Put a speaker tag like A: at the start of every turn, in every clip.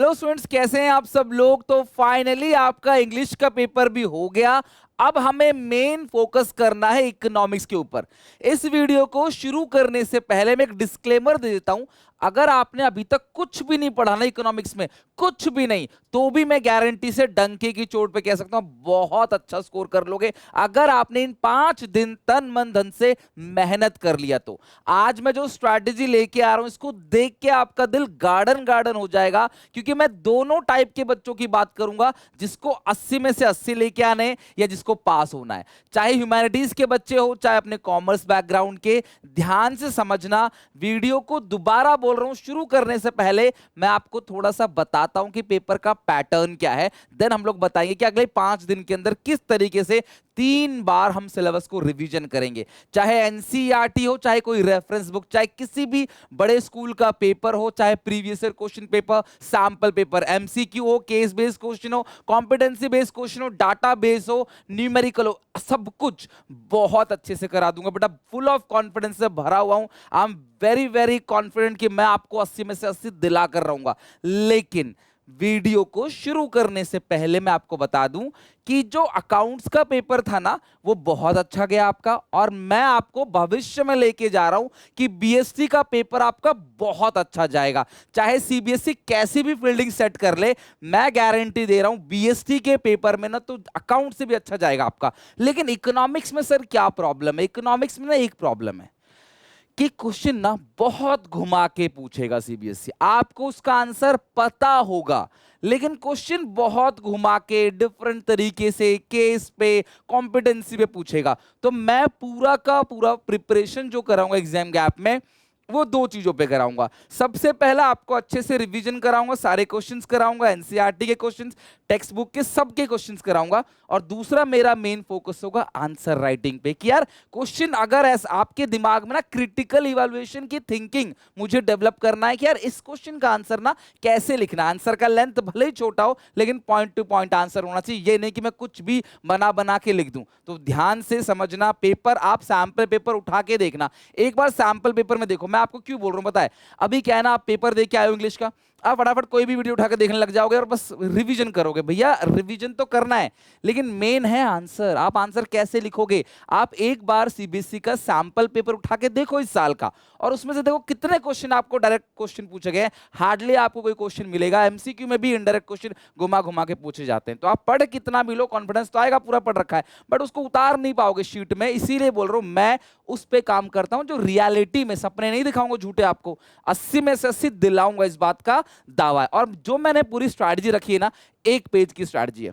A: Hello students, कैसे हैं आप सब लोग। तो फाइनली आपका इंग्लिश का पेपर भी हो गया। अब हमें मेन फोकस करना है इकोनॉमिक्स के ऊपर। इस वीडियो को शुरू करने से पहले मैं एक डिस्क्लेमर दे देता हूं। अगर आपने अभी तक कुछ भी नहीं पढ़ा ना इकोनॉमिक्स में, कुछ भी नहीं, तो भी मैं गारंटी से डंके की चोट पे कह सकता हूं बहुत अच्छा स्कोर कर लोगे, अगर आपने इन 5 दिन तन मन धन से मेहनत कर लिया तो। आज मैं जो स्ट्रैटेजी लेके आ रहा हूं, इसको देख के आपका दिल गार्डन गार्डन हो जाएगा, क्योंकि मैं दोनों टाइप के बच्चों की बात करूंगा, जिसको 80 में से 80 लेके आने हैं या जिसको पास होना है। चाहे ह्यूमैनिटीज के बच्चे हो, चाहे अपने कॉमर्स बैकग्राउंड के। ध्यान से समझना, वीडियो को दोबारा बोल रहा हूं, शुरू करने से पहले मैं आपको थोड़ा सा बताता हूं कि पेपर का पैटर्न क्या है। देन हम लोग बताएंगे कि अगले 5 दिन के अंदर किस तरीके से 3 बार हम सिलेबस को रिवीजन करेंगे। चाहे एनसीईआरटी हो, चाहे कोई रेफरेंस बुक, चाहे किसी भी बड़े स्कूल का पेपर हो, चाहे previous year question paper, sample paper, MCQ हो, केस बेस्ड क्वेश्चन हो, कॉम्पिटेंसी बेस्ड क्वेश्चन हो, डाटा बेस हो, न्यूमेरिकल हो, सब कुछ बहुत अच्छे से करा दूंगा बेटा। फुल ऑफ कॉन्फिडेंस से भरा हुआ हूं। I am very very confident कि मैं आपको 80 में से 80 दिला कर रहूंगा। लेकिन वीडियो को शुरू करने से पहले मैं आपको बता दूं कि जो अकाउंट्स का पेपर था ना, वो बहुत अच्छा गया आपका, और मैं आपको भविष्य में लेके जा रहा हूं कि बीएसटी का पेपर आपका बहुत अच्छा जाएगा। चाहे सीबीएसई कैसी भी फील्डिंग सेट कर ले, मैं गारंटी दे रहा हूं बीएसटी के पेपर में ना तो अकाउंट से भी अच्छा जाएगा आपका। लेकिन इकोनॉमिक्स में सर क्या प्रॉब्लम है? इकोनॉमिक्स में ना एक प्रॉब्लम है कि क्वेश्चन ना बहुत घुमा के पूछेगा सीबीएसई। आपको उसका आंसर पता होगा, लेकिन क्वेश्चन बहुत घुमा के डिफरेंट तरीके से केस पे, कॉम्पिटेंसी पे पूछेगा। तो मैं पूरा का पूरा प्रिपरेशन जो कराऊंगा एग्जाम गैप में, वो 2 चीजों पे कराऊंगा। सबसे पहला आपको अच्छे से रिवीजन कराऊंगा, सारे क्वेश्चंस कराऊंगा, एनसीईआरटी के क्वेश्चंस, टेक्स्ट बुक के सबके क्वेश्चंस कराऊंगा। और दूसरा मेरा मेन फोकस होगा आंसर राइटिंग पे, कि यार क्वेश्चन अगर ऐसा आपके दिमाग में ना क्रिटिकल इवैल्यूएशन की थिंकिंग मुझे डेवलप करना है कि यार इस क्वेश्चन का आंसर ना कैसे लिखना। आंसर का लेंथ भले ही छोटा हो, लेकिन पॉइंट टू पॉइंट आंसर होना चाहिए। ये नहीं कि मैं कुछ भी बना बना के लिख दूं। तो ध्यान से समझना, पेपर आप सैंपल पेपर उठा के देखना। एक बार सैंपल पेपर में देखो। मैं आपको क्यों बोल रहा हूं बताए, अभी क्या है ना, आप पेपर दे के आए हो इंग्लिश का, आप फटाफट कोई भी वीडियो उठा के देखने लग जाओगे और बस रिवीजन करोगे। भैया रिवीजन तो करना है, लेकिन मेन है आंसर। आप आंसर कैसे लिखोगे? आप एक बार सीबीएसई का सैंपल पेपर उठा के देखो इस साल का, और उसमें से देखो कितने क्वेश्चन आपको डायरेक्ट क्वेश्चन पूछे गए। हार्डली आपको कोई क्वेश्चन मिलेगा। एमसीक्यू में भी इनडायरेक्ट क्वेश्चन घुमा घुमा के पूछे जाते हैं। तो आप पढ़ कितना भी लो, कॉन्फिडेंस तो आएगा, पूरा पढ़ रखा है, बट उसको उतार नहीं पाओगे शीट में। इसीलिए बोल रहा हूं मैं उस पे काम करता हूं जो रियलिटी में, सपने नहीं दिखाऊंगा झूठे आपको, 80 में से 80 दिलाऊंगा, इस बात का दावा है। और जो मैंने पूरी स्ट्रैटेजी रखी है ना, 1 पेज की स्ट्रैटेजी है,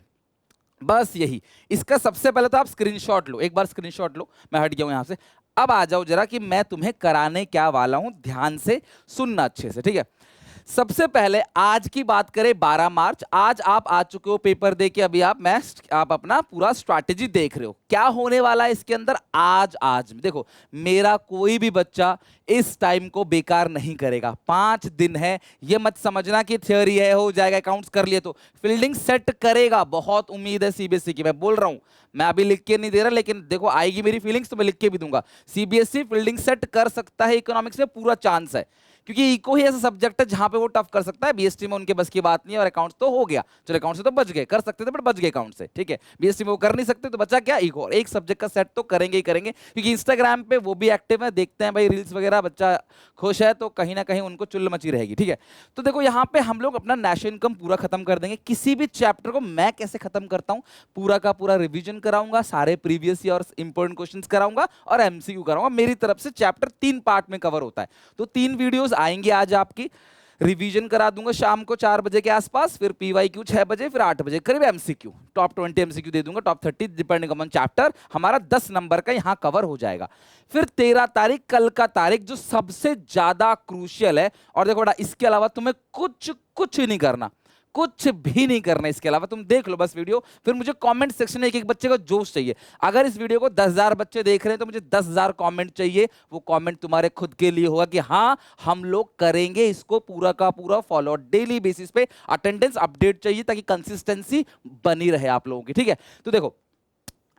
A: बस यही। इसका सबसे पहले तो आप स्क्रीनशॉट लो, एक बार स्क्रीनशॉट लो। मैं हट गया हूं यहां से। अब आ जाओ जरा कि मैं तुम्हें कराने क्या वाला हूं, ध्यान से सुनना अच्छे से, ठीक है। सबसे पहले आज की बात करें, 12 मार्च, आज आप आ चुके हो पेपर दे के। अभी आप अपना पूरा स्ट्रैटेजी देख रहे हो क्या होने वाला है इसके अंदर। आज देखो, मेरा कोई भी बच्चा इस टाइम को बेकार नहीं करेगा। 5 दिन है, ये मत समझना कि थियोरी है हो जाएगा, अकाउंट्स कर लिए तो। फील्डिंग सेट करेगा, बहुत उम्मीद है सीबीएसई की। मैं बोल रहा हूं, मैं अभी लिख के नहीं दे रहा, लेकिन देखो आएगी मेरी फीलिंग्स तो मैं लिख के भी दूंगा। सीबीएसई फील्डिंग सेट कर सकता है, इकोनॉमिक्स में पूरा चांस है, क्योंकि इको ही ऐसा सब्जेक्ट है जहां पे वो टफ कर सकता है। बीएसटी में उनके बस की बात नहीं है, और अकाउंट्स तो हो गया, चलो अकाउंट से तो बच गए, कर सकते थे बट बच गए अकाउंट से, ठीक है। बीएसटी में वो कर नहीं सकते तो बचा क्या, इको। और एक सब्जेक्ट का सेट तो करेंगे ही करेंगे, क्योंकि इंस्टाग्राम पे वो भी एक्टिव है, देखते हैं भाई रील्स वगैरह, बच्चा खुश है तो कहीं ना कहीं उनको चुल्ल मची रहेगी, ठीक है। तो देखो यहाँ पे हम लोग अपना नेशनल इनकम पूरा खत्म कर देंगे। किसी भी चैप्टर को मैं कैसे खत्म करता हूँ, पूरा का पूरा रिवीजन कराऊंगा, सारे प्रीवियस ईयर इंपॉर्टेंट क्वेश्चंस कराऊंगा और एमसीक्यू कराऊंगा। मेरी तरफ से चैप्टर 3 पार्ट में कवर होता है, तो 3 वीडियोस आएंगे आज आपकी। रिवीजन करा दूंगा शाम को 4 बजे के आसपास, फिर पीवाईक्यू 6 बजे, फिर 8 बजे करीब एमसीक्यू। टॉप 20 एमसीक्यू दे दूंगा, टॉप 30 डिपेंडिंग अपॉन चैप्टर। हमारा 10 नंबर का यहां कवर हो जाएगा। फिर 13 तारीख, कल का तारीख, जो सबसे ज्यादा क्रूशियल है। और देखो बेटा, इसके अलावा तुम्हें कुछ नहीं करना, कुछ भी नहीं करना इसके अलावा। तुम देख लो बस वीडियो, फिर मुझे कमेंट सेक्शन में एक एक बच्चे का जोश चाहिए। अगर इस वीडियो को 10,000 बच्चे देख रहे हैं तो मुझे 10,000 कमेंट चाहिए। वो कमेंट तुम्हारे खुद के लिए होगा कि हाँ हम लोग करेंगे इसको पूरा का पूरा फॉलो, डेली बेसिस पे अटेंडेंस अपडेट चाहिए, ताकि कंसिस्टेंसी बनी रहे आप लोगों की, ठीक है। तो देखो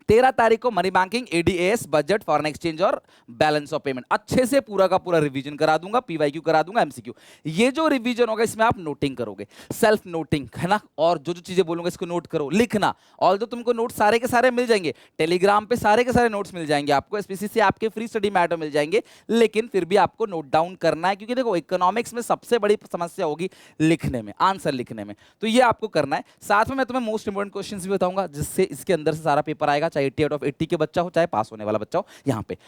A: 13 तारीख को money banking, ADS, budget, foreign exchange और बैलेंस ऑफ पेमेंट अच्छे से पूरा का पूरा रिवीजन करा दूंगा, पीवाईक्यू करा दूंगा, एमसीक्यू। ये जो रिवीजन होगा इसमें आप नोटिंग करोगे, सेल्फ नोटिंग है ना, और जो जो चीजें बोलूंगा इसको नोट करो, लिखना। ऑल दो तुमको नोट सारे के सारे मिल जाएंगे टेलीग्राम पे, सारे के सारे नोट्स मिल जाएंगे आपको, एसपीसी से आपके फ्री स्टडी मैटर मिल जाएंगे, लेकिन फिर भी आपको नोट डाउन करना है, क्योंकि देखो इकोनॉमिक्स में सबसे बड़ी समस्या होगी लिखने में, आंसर लिखने में, तो ये आपको करना है। साथ में मैं तुम्हें मोस्ट इंपोर्टेंट क्वेश्चंस भी बताऊंगा, जिससे इसके अंदर से सारा पेपर आएगा, चाहे 80 आउट ऑफ 80 के बच्चा हो, चाहे पास होने वाला बच्चा हो। यहां पे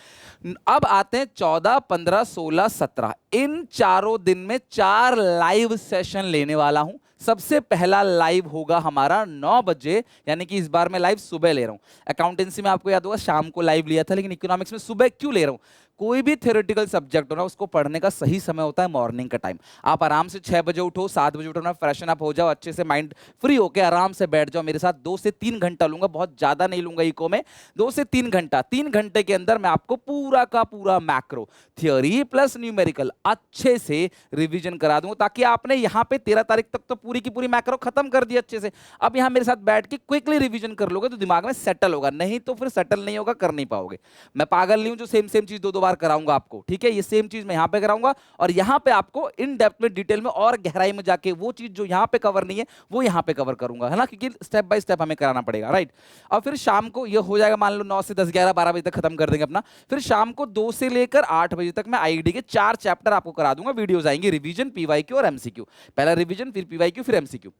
A: अब आते हैं 14, 15, 16, 17, इन चारों दिन में 4 लाइव सेशन लेने वाला हूं। सबसे पहला लाइव होगा हमारा 9 बजे, यानी कि इस बार मैं लाइव सुबह ले रहा हूं। अकाउंटेंसी में आपको याद होगा शाम को लाइव लिया था, लेकिन इकोनॉमिक्स में सुबह क्यों ले रहा हूं? कोई भी थ्योरेटिकल सब्जेक्ट हो ना, उसको पढ़ने का सही समय होता है मॉर्निंग का टाइम। आप आराम से 6 बजे उठो, 7 बजे उठो, ना फ्रेशन अप हो जाओ, अच्छे से माइंड फ्री होकर आराम से बैठ जाओ मेरे साथ। 2 से 3 घंटा लूंगा, बहुत ज्यादा नहीं लूंगा इको में, 2 से 3 घंटा। 3 घंटे के अंदर मैं आपको पूरा का पूरा मैक्रो थियोरी प्लस न्यूमेरिकल अच्छे से रिवीजन करा दूंगा, ताकि आपने यहाँ पे 13 तारीख तक तो पूरी की पूरी मैक्रो खत्म कर दी अच्छे से। अब यहाँ मेरे साथ बैठ के क्विकली रिवीजन कर लोगे तो दिमाग में सेटल होगा, नहीं तो फिर सेटल नहीं होगा, कर नहीं पाओगे। मैं पागल नहीं हूं जो सेम चीज 2 बार कराऊंगा आपको, ठीक है? ये सेम चीज मैं यहां पे कराऊंगा, और यहां पे आपको इन डेप्थ में, डिटेल में और गहराई में जाके वो चीज जो यहां पे कवर नहीं है वो यहां पे कवर करूंगा, है ना, क्योंकि स्टेप बाय स्टेप हमें कराना पड़ेगा, राइट? और फिर शाम को ये हो जाएगा, मान लो 9 से 10, 11, 12 बजे तक खत्म कर देंगे अपना। फिर शाम को 2 से लेकर 8 बजे तक मैं आईडी के 4 चैप्टर आपको करा दूंगा, वीडियोस आएंगी, रिवीजन, पीवाईक्यू और एमसीक्यू। पहला रिवीजन, फिर पीवाईक्यू, फिर एमसीक्यू,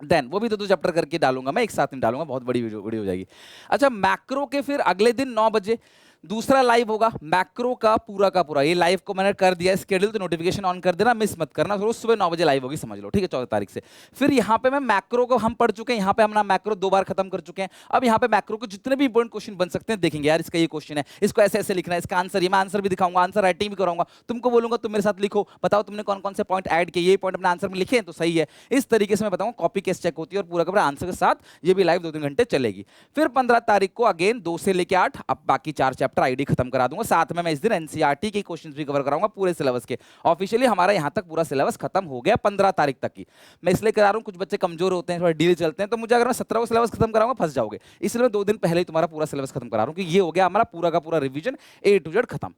A: देन वो भी 2 चैप्टर करके डालूंगा मैं, एक साथ में डालूंगा, बहुत बड़ी वीडियो हो जाएगी। अच्छा, मैक्रो के फिर अगले दिन 9 बजे दूसरा लाइव होगा, मैक्रो का पूरा। ये लाइव को मैंने कर दिया स्केड्यूल, तो नोटिफिकेशन ऑन कर देना, मिस मत करना। रोज सुबह 9 बजे लाइव होगी, समझ लो, ठीक है? 14 तारीख से। फिर यहाँ पे मैं मैक्रो को हम पढ़ चुके हैं, यहाँ पे हमने मैक्रो 2 बार खत्म कर चुके हैं। अब यहाँ पे मैक्रो को जितने भी इंपॉर्टेंट क्वेश्चन बन सकते हैं देखेंगे, यार इसका ये क्वेश्चन है, इसको ऐसे ऐसे लिखना है, इसका आंसर ये, मैं आंसर भी दिखाऊंगा, आंसर राइटिंग भी कराऊंगा, तुमको बोलूंगा तुम मेरे साथ लिखो, बताओ तुमने कौन कौन से पॉइंट ऐड किए, ये पॉइंट अपने आंसर में लिखे हैं तो सही है। इस तरीके से मैं बताऊंगा, कॉपी केस चेक होती है, और पूरा का पूरा आंसर के साथ ये भी लाइव 2-3 घंटे चलेगी। फिर 15 तारीख को अगेन 2 से लेकर 8, अब बाकी 4 चैप्टर आईडी खत्म करा दूंगा। साथ में मैं इस दिन एनसीईआरटी के क्वेश्चंस भी कवर कराऊंगा पूरे सिलेबस के। ऑफिशियली हमारा यहां तक पूरा सिलेबस खत्म हो गया 15 तारीख तक की। मैं इसलिए करा रहा हूं, कुछ बच्चे कमजोर होते हैं, थोड़ा डीले चलते हैं, तो मुझे अगर मैं 17 को सिलेबस खत्म कराऊंगा फंस जाओगे, इसलिए मैं 2 दिन पहले ही तुम्हारा पूरा सिलेबस खत्म करा रहा हूं, कि ये हो गया हमारा पूरा का पूरा रिवीजन A to Z खत्म।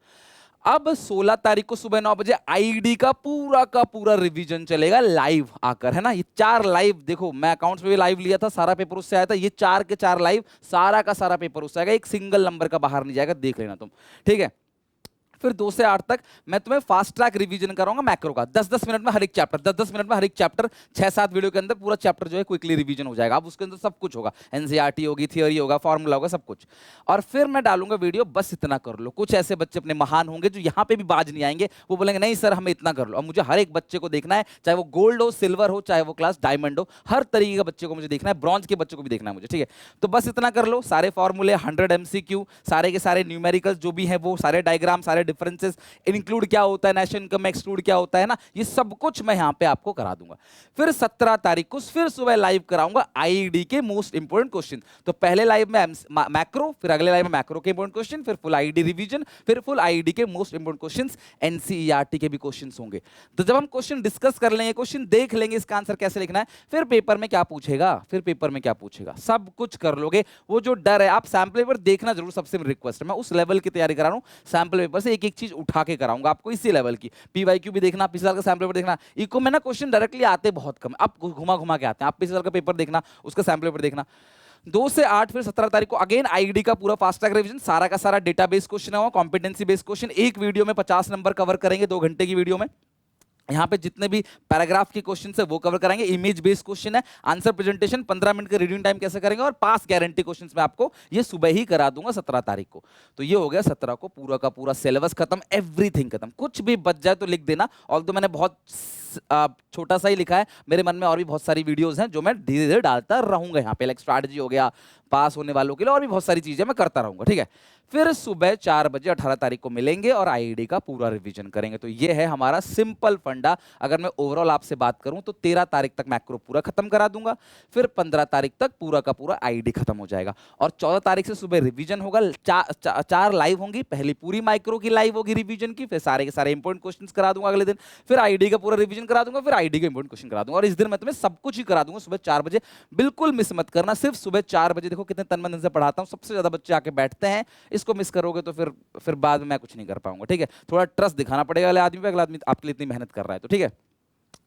A: अब 16 तारीख को सुबह 9 बजे आईडी का पूरा रिवीजन चलेगा लाइव आकर, है ना? ये 4 लाइव, देखो मैं अकाउंट्स में भी लाइव लिया था, सारा पेपर उससे आया था, ये 4 के 4 लाइव, सारा का सारा पेपर उससे आएगा, एक सिंगल नंबर का बाहर नहीं जाएगा, देख लेना तुम, ठीक है? फिर 2 से 8 तक मैं तुम्हें फास्ट ट्रैक रिवीजन कराऊंगा मैक्रो का, 10-10 मिनट में हर एक चैप्टर, 10-10 मिनट में हर एक चैप्टर, 6-7 वीडियो के अंदर पूरा चैप्टर जो है क्विकली रिवीजन हो जाएगा। अब उसके अंदर सब कुछ होगा, एनसीईआरटी होगी, थियोरी होगा, फॉर्मूला होगा, सब कुछ। और फिर मैं डालूंगा वीडियो, बस इतना कर लो। कुछ ऐसे बच्चे अपने महान होंगे जो यहाँ पे भी बाज नहीं आएंगे, वो बोलेंगे नहीं सर हमें इतना कर लो। अब मुझे हर एक बच्चे को देखना है, चाहे वो गोल्ड हो, सिल्वर हो, चाहे वो क्लास डायमंड हो, हर तरीके का बच्चे को मुझे देखना है, ब्रॉन्ज के बच्चे को भी देखना है मुझे, ठीक है? तो बस इतना कर लो, सारे फॉर्मूले, 100 एमसीक्यू, सारे के सारे न्यूमेरिकल्स जो भी है वो सारे, डायग्राम, सारे डिफरेंसेस, इंक्लूड क्या होता है, नेशनल इनकम एक्सक्लूड क्या होता है ना, ये सब कुछ मैं यहां पे आपको करा दूंगा। फिर 17 तारीख को फिर सुबह लाइव कराऊंगा आईडी के मोस्ट इंपोर्टेंट क्वेश्चन। तो पहले लाइव में मैक्रो, फिर अगले लाइव में मैक्रो के इंपोर्टेंट क्वेश्चन, फिर फुल आईडी रिवीजन, फिर फुल आईडी के मोस्ट इंपोर्टेंट क्वेश्चंस, एनसीईआरटी के भी क्वेश्चंस होंगे। तो जब हम क्वेश्चन डिस्कस कर लेंगे, क्वेश्चन देख लेंगे, इसका आंसर कैसे लिखना है, फिर पेपर में क्या पूछेगा, सब कुछ कर लोगे। वो जो डर है, आप सैंपल पेपर देखना जरूर, सबसे रिक्वेस्ट है, मैं उस लेवल की तैयारी करा रहा हूं, सैंपल पेपर से एक एक चीज उठा के कराऊंगा आपको, इसी लेवल की। पीवाईक्यू भी देखना, पिछले साल का सैंपल पेपर देखना। इको में ना क्वेश्चन डायरेक्टली आते बहुत कम, आप घुमा घुमा के आते हैं। आप पिछले साल का पेपर देखना, उसका सैंपल पेपर देखना। 2 से 8 फिर 17 तारीख को अगेन आईडी का पूरा फास्ट ट्रैक रिवीजन, सारा का सारा डेटाबेस क्वेश्चन है, कॉम्पिटेंसी बेस्ड क्वेश्चन, एक वीडियो में 50 नंबर कवर करेंगे, 2 घंटे की वीडियो में। यहाँ पे जितने भी पैराग्राफ के क्वेश्चन है वो कवर कराएंगे, इमेज बेस्ड क्वेश्चन है, आंसर प्रेजेंटेशन, 15 मिनट का रीडिंग टाइम कैसे करेंगे, और पास गारंटी क्वेश्चंस में आपको ये सुबह ही करा दूंगा 17 तारीख को। तो ये हो गया 17 को पूरा का पूरा सिलेबस खत्म, एवरीथिंग खत्म। कुछ भी बच जाए तो लिख देना, ऑल्दो मैंने बहुत छोटा सा ही लिखा है, मेरे मन में और भी बहुत सारी वीडियोस हैं जो मैं धीरे धीरे डालता रहूंगा यहाँ पे, लाइक स्ट्रैटेजी हो गया पास होने वालों के लिए, और भी बहुत सारी चीजें मैं करता रहूंगा, ठीक है? फिर सुबह 4 बजे 18 तारीख को मिलेंगे और आईडी का पूरा रिवीजन करेंगे। तो ये है हमारा सिंपल फंडा। अगर मैं ओवरऑल आपसे बात करूं तो 13 तारीख तक मैक्रो पूरा खत्म करा दूंगा, फिर 15 तारीख तक पूरा का पूरा आईडी खत्म हो जाएगा, और 14 तारीख से सुबह रिवीजन होगा। 4 लाइव होंगी, पहली पूरी माइक्रो की लाइव होगी रिवीजन की, फिर सारे के सारे इंपॉर्टेंट क्वेश्चंस करा दूंगा अगले दिन, फिर आईडी का पूरा रिवीजन क्वेश्चन करा दूंगा, फिर आईडी के इंपॉर्टेंट क्वेश्चन करा दूंगा, और इस दिन मैं तुम्हें सब कुछ ही करा दूंगा सुबह 4 बजे। बिल्कुल मिस मत करना, सिर्फ सुबह 4 बजे। देखो कितने तन मन धन से पढ़ाता हूँ, सबसे ज्यादा बच्चे आके बैठते हैं। इसको मिस करोगे तो फिर बाद में मैं कुछ नहीं कर पाऊंगा, ठीक है। थोड़ा ट्रस्ट दिखाना पड़ेगा अगले आदमी पे, अगला आदमी आपके लिए इतनी मेहनत कर रहा है तो, ठीक है।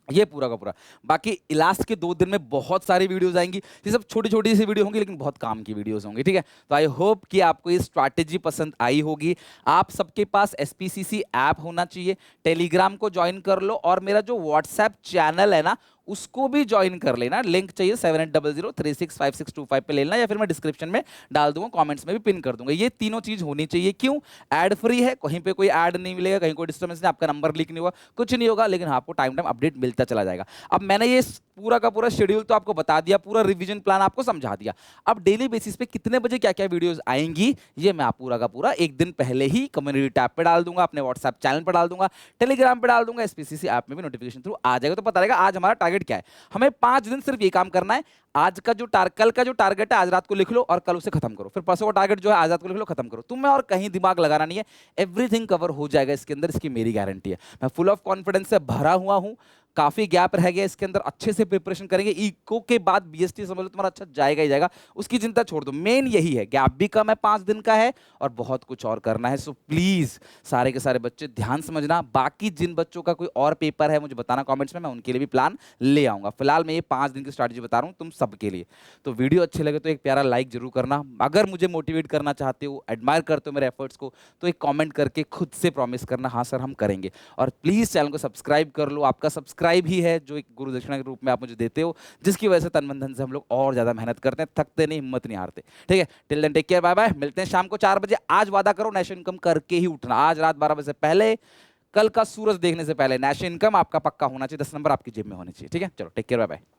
A: ये पूरा का पूरा। बाकी लास्ट के 2 दिन में बहुत सारी वीडियोस आएंगी, ये सब छोटी छोटी सी वीडियो होंगी लेकिन बहुत काम की वीडियोस होंगी, ठीक है। तो आई होप कि आपको ये स्ट्रैटेजी पसंद आई होगी। आप सबके पास SPCC ऐप होना चाहिए, टेलीग्राम को ज्वाइन कर लो, और मेरा जो व्हाट्सएप चैनल है ना उसको भी ज्वाइन कर लेना। लिंक चाहिए 7800365625 पे ले लेना, या फिर मैं डिस्क्रिप्शन में डाल दूंगा, कमेंट्स में भी पिन कर दूंगा। ये तीनों चीज होनी चाहिए। क्यों? ऐड फ्री है, कहीं पे कोई ऐड नहीं मिलेगा, कहीं कोई डिस्टर्बेंस नहीं, आपका नंबर लीक नहीं होगा, कुछ नहीं होगा, लेकिन आपको टाइम टाइम अपडेट मिलता चला जाएगा। अब मैंने ये पूरा का पूरा शेड्यूल तो आपको बता दिया, पूरा रिवीजन प्लान आपको समझा दिया। अब डेली बेसिस पे कितने बजे क्या क्या वीडियोस आएंगी ये मैं पूरा का पूरा एक दिन पहले ही कम्युनिटी टैब पे डाल दूंगा, अपने व्हाट्सएप चैनल पे डाल दूंगा, टेलीग्राम पे डाल दूंगा, SPCC ऐप में भी नोटिफिकेशन थ्रू आ जाएगा, तो पता रहेगा आज हमारा टारगेट क्या है। हमें 5 दिन सिर्फ ये काम करना है। आज का जो कल का जो टारगेट है आज रात को लिख लो और कल उसे खत्म करो, फिर परसों का टारगेट जो है आज रात को लिख लो, खत्म करो। तुम्हें और कहीं दिमाग लगाना नहीं है, एवरीथिंग कवर हो जाएगा इसके अंदर, इसकी मेरी गारंटी है। मैं फुल ऑफ कॉन्फिडेंस से भरा हुआ हूं। काफी गैप रह गया इसके अंदर, अच्छे से प्रिपरेशन करेंगे। इको के बाद BST समझ लो तुम्हारा अच्छा जाएगा ही जाएगा, उसकी चिंता छोड़ दो। मेन यही है, गैप भी कम है, 5 दिन का है, और बहुत कुछ और करना है। सो प्लीज सारे के सारे बच्चे ध्यान समझना। बाकी जिन बच्चों का कोई और पेपर है मुझे बताना कमेंट्स में, मैं उनके लिए भी प्लान ले आऊंगा। फिलहाल मैं ये 5 दिन की स्ट्रैटेजी बता रहा हूँ तुम सबके लिए। तो वीडियो अच्छे लगे तो एक प्यारा लाइक जरूर करना। अगर मुझे मोटिवेट करना चाहते हो, एडमायर करते हो मेरे एफर्ट्स को, तो एक कमेंट करके खुद से प्रॉमिस करना, हाँ सर हम करेंगे। और प्लीज चैनल को सब्सक्राइब कर लो, आपका सब्सक्राइब ही है जो एक गुरु दक्षिणा के रूप में आप मुझे देते हो, जिसकी वजह से तन मन धन से हम लोग और ज्यादा मेहनत करते हैं, थकते नहीं, हिम्मत नहीं हारते, ठीक है। Till then take care, bye bye. मिलते हैं शाम को 4 बजे। आज वादा करो नेशनल इनकम करके ही उठना, आज रात 12 बजे से पहले, कल का सूरज देखने से पहले नेशनल इनकम आपका पक्का होना चाहिए, 10 नंबर आपकी जेब में होने चाहिए, ठीक है। चलो टेक केयर, बाय बाय।